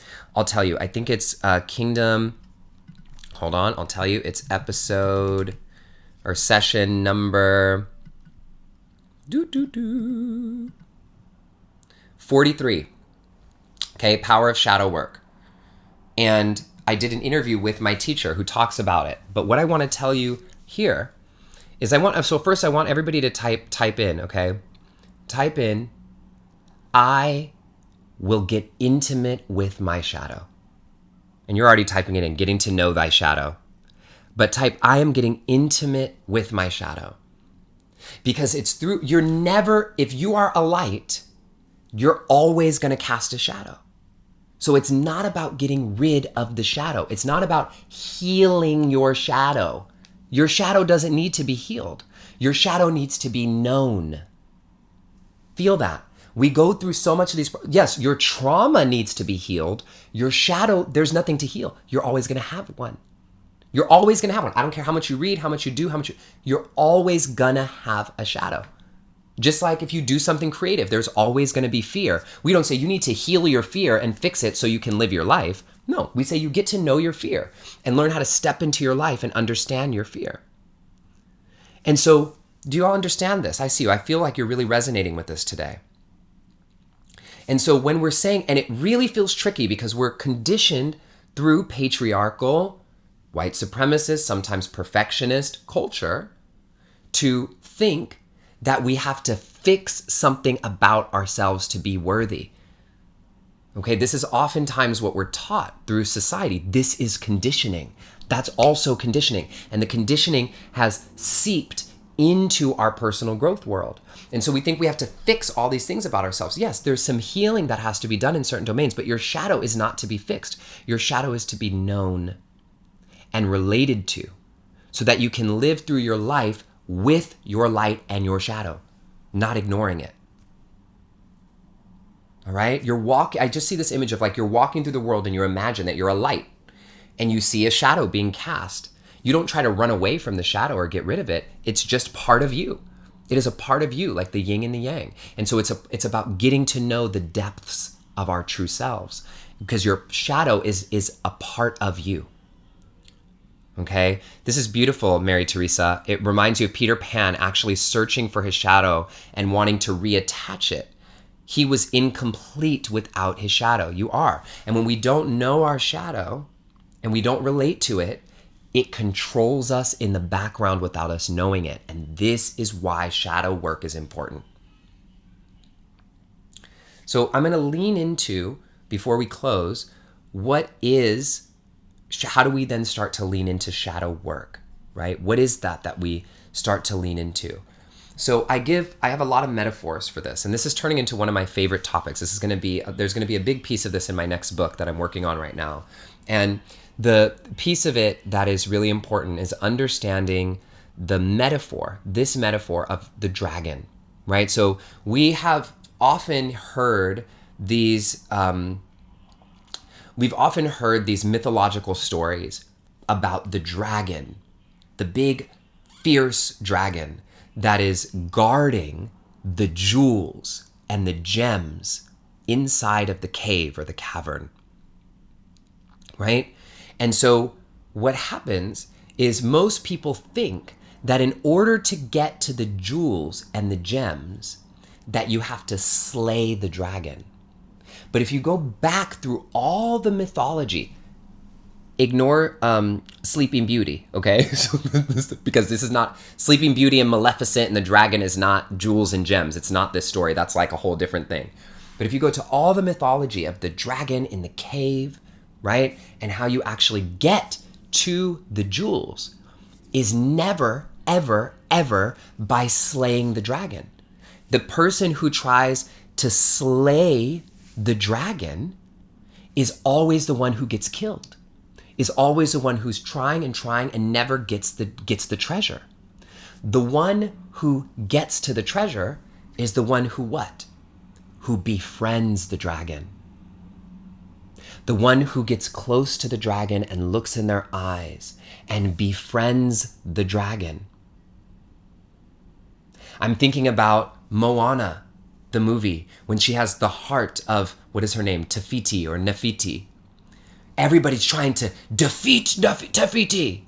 A: Kingdom, hold on, I'll tell you, it's episode or session number 43, okay, power of shadow work. And I did an interview with my teacher who talks about it. But what I want to tell you here is first I want everybody to type in, okay? Type in, I will get intimate with my shadow. And you're already typing it in, getting to know thy shadow. But type, I am getting intimate with my shadow. Because it's through, if you are a light, you're always going to cast a shadow. So it's not about getting rid of the shadow. It's not about healing your shadow. Your shadow doesn't need to be healed. Your shadow needs to be known. Feel that. We go through so much of these. Yes, your trauma needs to be healed. Your shadow, there's nothing to heal. You're always going to have one. You're always going to have one. I don't care how much you read, how much you do, you're always going to have a shadow. Just like if you do something creative, there's always going to be fear. We don't say you need to heal your fear and fix it so you can live your life. No, we say you get to know your fear and learn how to step into your life and understand your fear. And so, do you all understand this? I see you. I feel like you're really resonating with this today. And so when we're saying, and it really feels tricky because we're conditioned through patriarchal, white supremacist, sometimes perfectionist culture to think that we have to fix something about ourselves to be worthy. Okay, this is oftentimes what we're taught through society. This is conditioning. That's also conditioning. And the conditioning has seeped into our personal growth world. And so we think we have to fix all these things about ourselves. Yes, there's some healing that has to be done in certain domains, but your shadow is not to be fixed. Your shadow is to be known and related to so that you can live through your life with your light and your shadow, not ignoring it. All right? I just see this image of like you're walking through the world and you imagine that you're a light and you see a shadow being cast. You don't try to run away from the shadow or get rid of it. It's just part of you. It is a part of you, like the yin and the yang. And so it's about getting to know the depths of our true selves, because your shadow is a part of you. Okay? This is beautiful, Mary Teresa. It reminds you of Peter Pan actually searching for his shadow and wanting to reattach it. He was incomplete without his shadow. You are. And when we don't know our shadow and we don't relate to it, it controls us in the background without us knowing it. And this is why shadow work is important. So I'm going to lean into, before we close, how do we then start to lean into shadow work, right? What is that we start to lean into? So I have a lot of metaphors for this, and this is turning into one of my favorite topics. There's going to be a big piece of this in my next book that I'm working on right now. And the piece of it that is really important is understanding this metaphor of the dragon, right? So we have often heard these mythological stories about the dragon, the big, fierce dragon that is guarding the jewels and the gems inside of the cave or the cavern, right? And so what happens is most people think that in order to get to the jewels and the gems, that you have to slay the dragon. But if you go back through all the mythology, ignore Sleeping Beauty, okay? Because this is not Sleeping Beauty and Maleficent, and the dragon is not jewels and gems. It's not this story. That's like a whole different thing. But if you go to all the mythology of the dragon in the cave, right, and how you actually get to the jewels is never, ever, ever by slaying the dragon. The person who tries to slay the dragon is always the one who gets killed, is always the one who's trying and never gets the treasure. The one who gets to the treasure is the one who what? Who befriends the dragon. The one who gets close to the dragon and looks in their eyes and befriends the dragon. I'm thinking about Moana, the movie, when she has the heart of, what is her name? Te-Fiti or Nefiti. Everybody's trying to defeat Te-Fiti.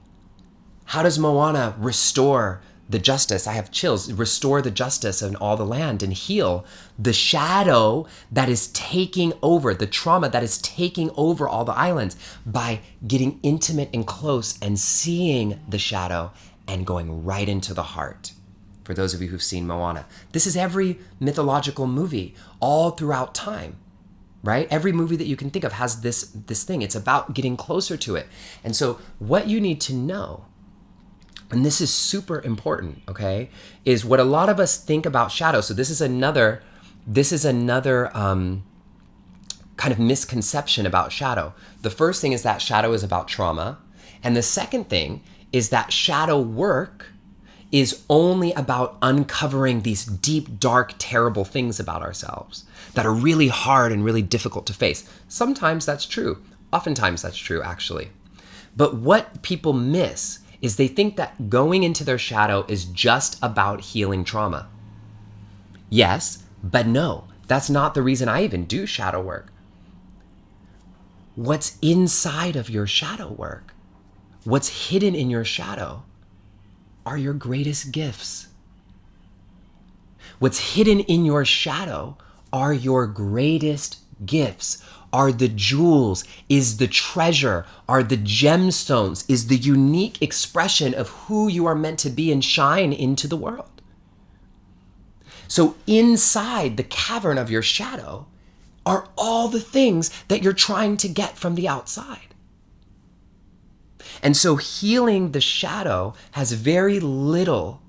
A: How does Moana restore the justice? I have chills. Restore the justice in all the land and heal the shadow that is taking over, the trauma that is taking over all the islands, by getting intimate and close and seeing the shadow and going right into the heart. For those of you who've seen Moana, this is every mythological movie all throughout time, right? Every movie that you can think of has this thing. It's about getting closer to it. And so what you need to know, and this is super important, okay, is what a lot of us think about shadow. So this is another kind of misconception about shadow. The first thing is that shadow is about trauma. And the second thing is that shadow work is only about uncovering these deep, dark, terrible things about ourselves that are really hard and really difficult to face. Sometimes that's true. Oftentimes that's true, actually. But what people miss is they think that going into their shadow is just about healing trauma. Yes, but no, that's not the reason I even do shadow work. What's inside of your shadow work, what's hidden in your shadow, are your greatest gifts. What's hidden in your shadow are your greatest gifts, are the jewels, is the treasure, are the gemstones, is the unique expression of who you are meant to be and shine into the world. So inside the cavern of your shadow are all the things that you're trying to get from the outside. And so healing the shadow has very little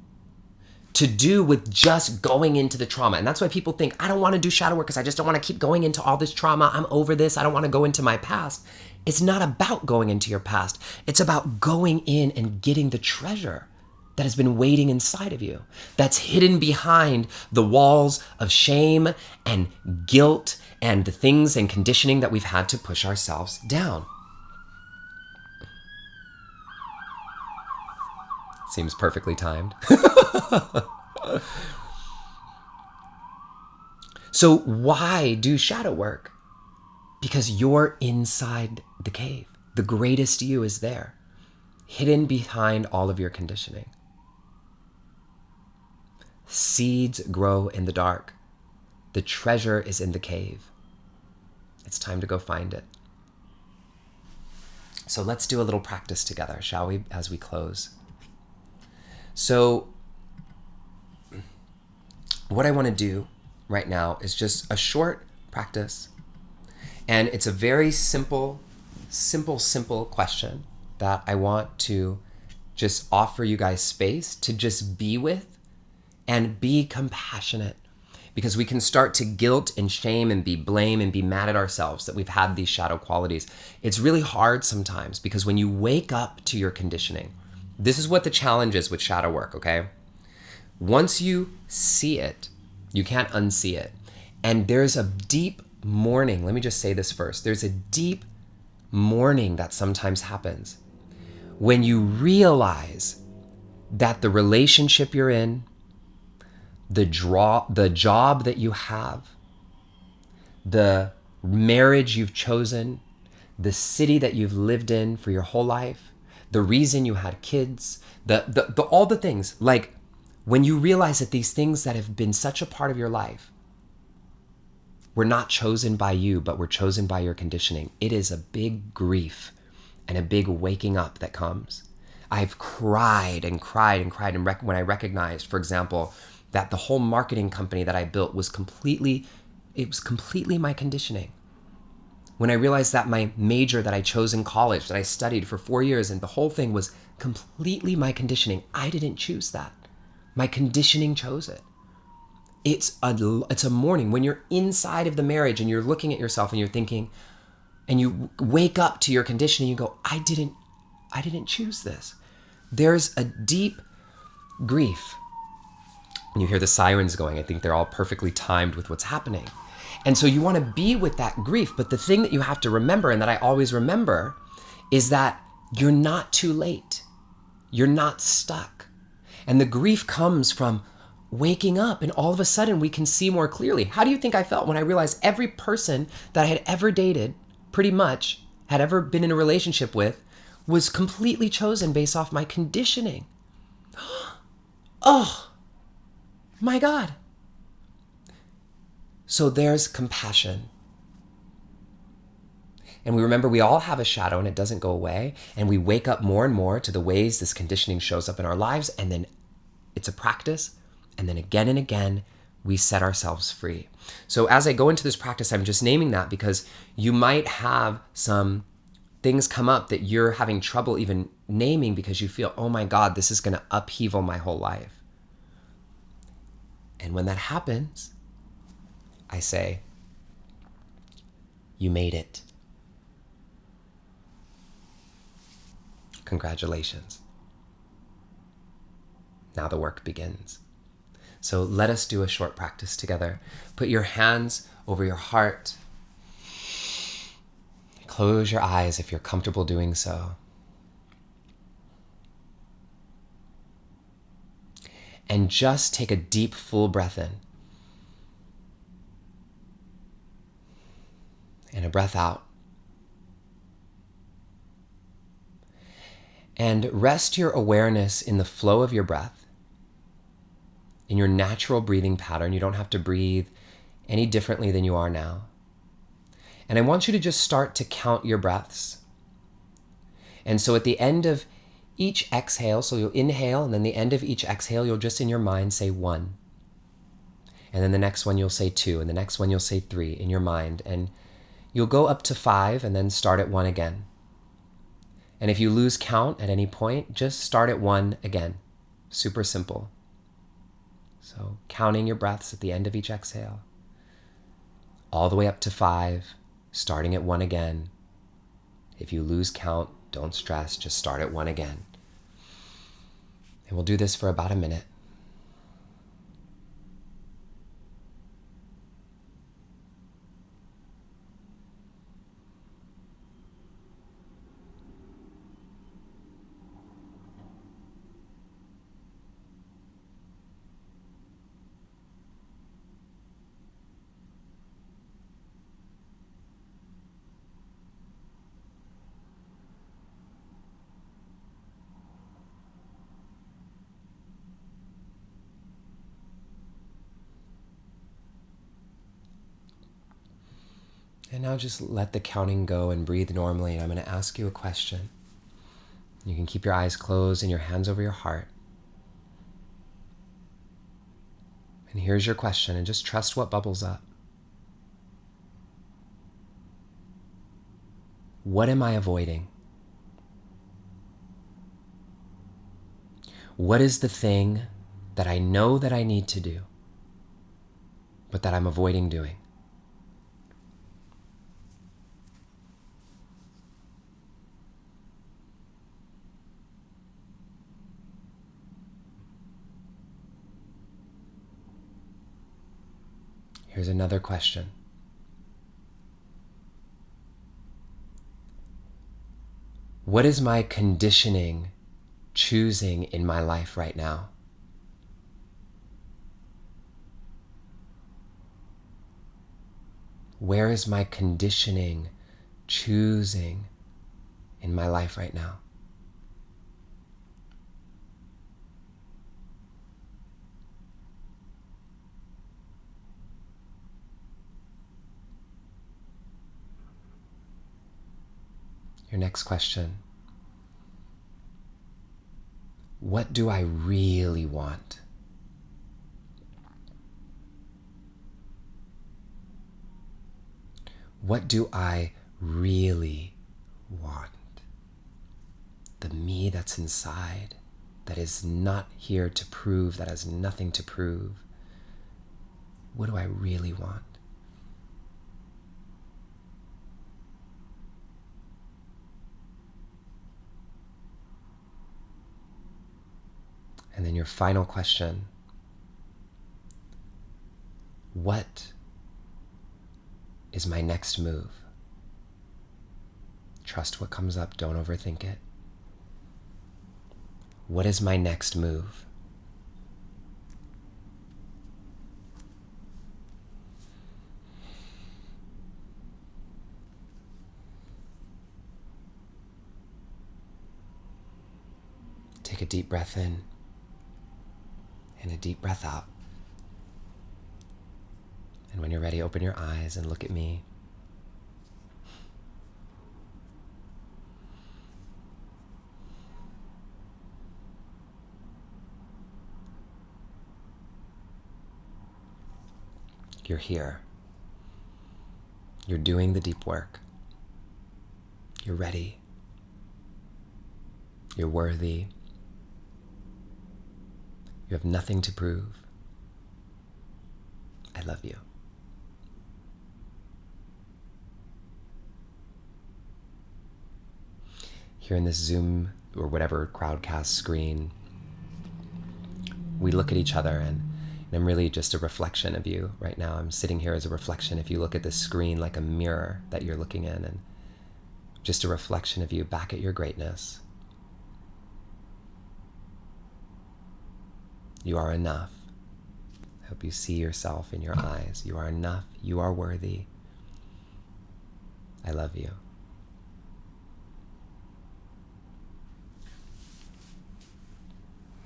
A: to do with just going into the trauma. And that's why people think, I don't want to do shadow work because I just don't want to keep going into all this trauma. I'm over this. I don't want to go into my past. It's not about going into your past. It's about going in and getting the treasure that has been waiting inside of you, that's hidden behind the walls of shame and guilt and the things and conditioning that we've had to push ourselves down. Seems perfectly timed. So why do shadow work? Because you're inside the cave. The greatest you is there, hidden behind all of your conditioning. Seeds grow in the dark. The treasure is in the cave. It's time to go find it. So let's do a little practice together, shall we, as we close? So what I want to do right now is just a short practice. And it's a very simple question that I want to just offer you guys space to just be with and be compassionate, because we can start to guilt and shame and be blame and be mad at ourselves that we've had these shadow qualities. It's really hard sometimes because when you wake up to your conditioning, this is what the challenge is with shadow work, okay? Once you see it, you can't unsee it. And there's a deep mourning. Let me just say this first. There's a deep mourning that sometimes happens when you realize that the relationship you're in, the job that you have, the marriage you've chosen, the city that you've lived in for your whole life, the reason you had kids, all the things, like when you realize that these things that have been such a part of your life were not chosen by you, but were chosen by your conditioning, it is a big grief and a big waking up that comes. I've cried and cried and cried, and when I recognized, for example, that the whole marketing company that I built was completely my conditioning. When I realized that my major that I chose in college, that I studied for 4 years, and the whole thing was completely my conditioning. I didn't choose that. My conditioning chose it. It's a mourning when you're inside of the marriage and you're looking at yourself and you're thinking, and you wake up to your conditioning, you go, I didn't choose this. There's a deep grief. And you hear the sirens going. I think they're all perfectly timed with what's happening. And so you want to be with that grief. But the thing that you have to remember, and that I always remember, is that you're not too late. You're not stuck. And the grief comes from waking up, and all of a sudden we can see more clearly. How do you think I felt when I realized every person that I had ever dated, pretty much, had ever been in a relationship with, was completely chosen based off my conditioning? Oh, my God. So there's compassion. And we remember we all have a shadow and it doesn't go away. And we wake up more and more to the ways this conditioning shows up in our lives. And then it's a practice. And then again and again, we set ourselves free. So as I go into this practice, I'm just naming that because you might have some things come up that you're having trouble even naming because you feel, oh my God, this is going to upheaval my whole life. And when that happens, I say, you made it. Congratulations. Now the work begins. So let us do a short practice together. Put your hands over your heart. Close your eyes if you're comfortable doing so. And just take a deep, full breath in. And a breath out. And rest your awareness in the flow of your breath, in your natural breathing pattern. You don't have to breathe any differently than you are now. And I want you to just start to count your breaths. And so at the end of each exhale, so you'll inhale, and then the end of each exhale, you'll just in your mind say 1. And then the next one you'll say 2, and the next one you'll say 3 in your mind. And you'll go up to 5 and then start at 1 again. And if you lose count at any point, just start at 1 again. Super simple. So counting your breaths at the end of each exhale. All the way up to 5, starting at 1 again. If you lose count, don't stress, just start at 1 again. And we'll do this for about a minute. And now just let the counting go and breathe normally. And I'm going to ask you a question. You can keep your eyes closed and your hands over your heart. And here's your question, and just trust what bubbles up. What am I avoiding? What is the thing that I know that I need to do, but that I'm avoiding doing? Here's another question. What is my conditioning choosing in my life right now? Where is my conditioning choosing in my life right now? Your next question. What do I really want? What do I really want? The me that's inside, that is not here to prove, that has nothing to prove. What do I really want? And then your final question. What is my next move? Trust what comes up, don't overthink it. What is my next move? Take a deep breath in and a deep breath out. And when you're ready, open your eyes and look at me. You're here. You're doing the deep work. You're ready. You're worthy. You have nothing to prove. I love you. Here in this Zoom or whatever Crowdcast screen, we look at each other, and I'm really just a reflection of you right now. I'm sitting here as a reflection. If you look at this screen like a mirror that you're looking in, and just a reflection of you back at your greatness. You are enough. I hope you see yourself in your eyes. You are enough. You are worthy. I love you.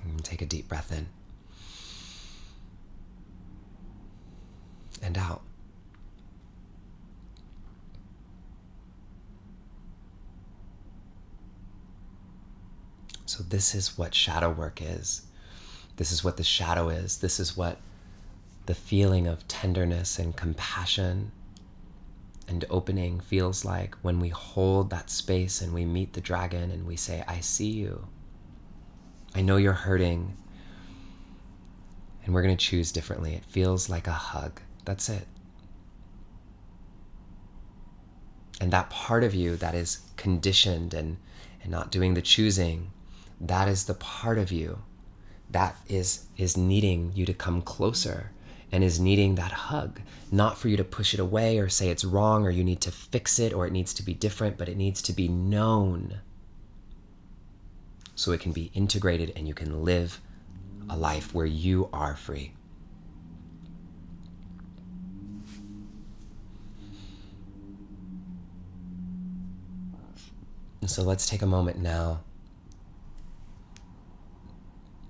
A: And take a deep breath in and out. So this is what shadow work is. This is what the shadow is. This is what the feeling of tenderness and compassion and opening feels like when we hold that space and we meet the dragon and we say, I see you. I know you're hurting. And we're going to choose differently. It feels like a hug. That's it. And that part of you that is conditioned and not doing the choosing, that is the part of you that is needing you to come closer and is needing that hug, not for you to push it away or say it's wrong or you need to fix it or it needs to be different, but it needs to be known so it can be integrated and you can live a life where you are free. So let's take a moment now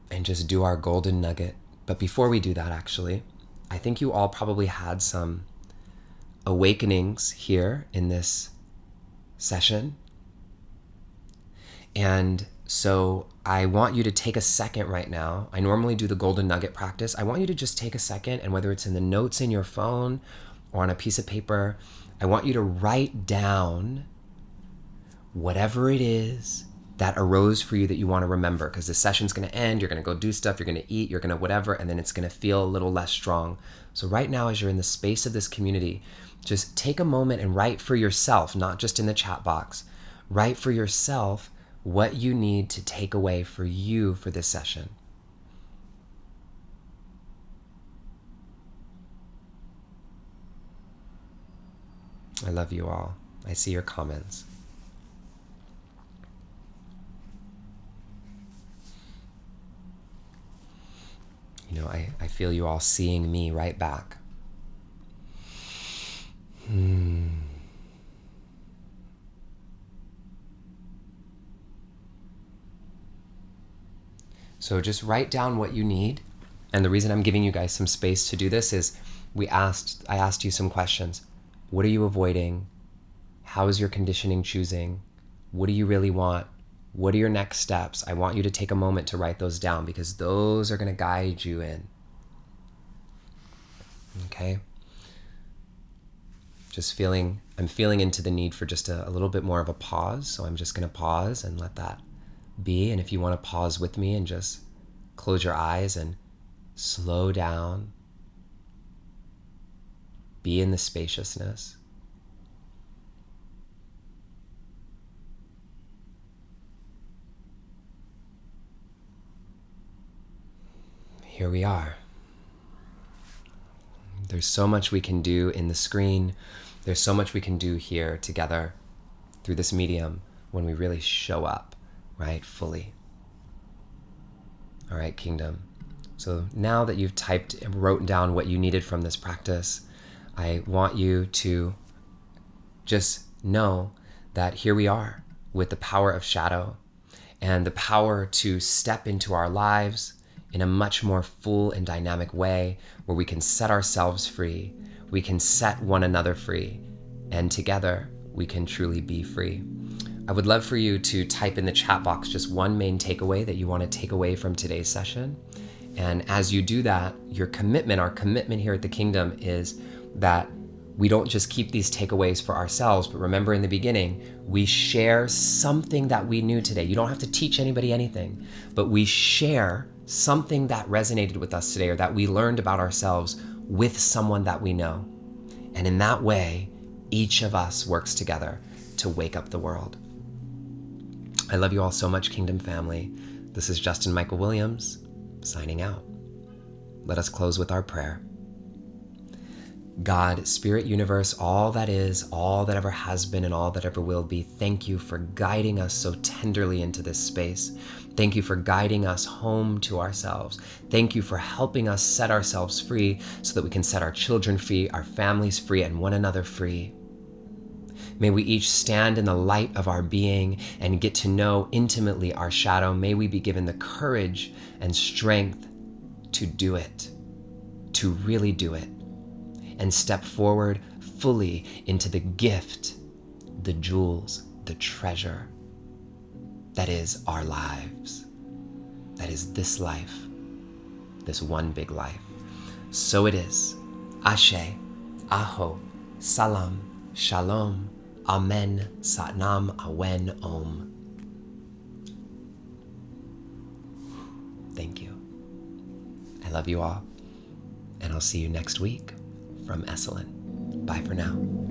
A: and just do our golden nugget. But before we do that, actually, I think you all probably had some awakenings here in this session. And so I want you to take a second right now. I normally do the golden nugget practice. I want you to just take a second, and whether it's in the notes in your phone or on a piece of paper, I want you to write down whatever it is that arose for you that you want to remember, because the session's going to end, you're going to go do stuff, you're going to eat, you're going to whatever, and then it's going to feel a little less strong. So right now, as you're in the space of this community, just take a moment and write for yourself, not just in the chat box. Write for yourself what you need to take away for you for this session. I love you all. I see your comments. You know, I feel you all seeing me right back. So just write down what you need. And the reason I'm giving you guys some space to do this is I asked you some questions. What are you avoiding? How is your conditioning choosing? What do you really want? What are your next steps? I want you to take a moment to write those down because those are going to guide you in. Okay? I'm feeling into the need for just a little bit more of a pause. So I'm just going to pause and let that be. And if you want to pause with me and just close your eyes and slow down, be in the spaciousness. Here we are. There's so much we can do in the screen. There's so much we can do here together through this medium when we really show up, right, fully. All right, Kingdom. So now that you've typed and wrote down what you needed from this practice, I want you to just know that here we are with the power of shadow and the power to step into our lives in a much more full and dynamic way where we can set ourselves free, we can set one another free, and together we can truly be free. I would love for you to type in the chat box just one main takeaway that you want to take away from today's session. And as you do that, our commitment here at the Kingdom is that we don't just keep these takeaways for ourselves, but remember in the beginning, we share something that we knew today. You don't have to teach anybody anything, but we share something that resonated with us today or that we learned about ourselves with someone that we know. And in that way, each of us works together to wake up the world. I love you all so much, Kingdom family. This is Justin Michael Williams, signing out. Let us close with our prayer. God, Spirit, Universe, all that is, all that ever has been, and all that ever will be, thank you for guiding us so tenderly into this space. Thank you for guiding us home to ourselves. Thank you for helping us set ourselves free so that we can set our children free, our families free, and one another free. May we each stand in the light of our being and get to know intimately our shadow. May we be given the courage and strength to do it, to really do it, and step forward fully into the gift, the jewels, the treasure that is our lives, that is this life, this one big life. So it is. Ashe, Aho, Salam, Shalom, Amen, Satnam, Awen, Om. Thank you. I love you all, and I'll see you next week from Esalen. Bye for now.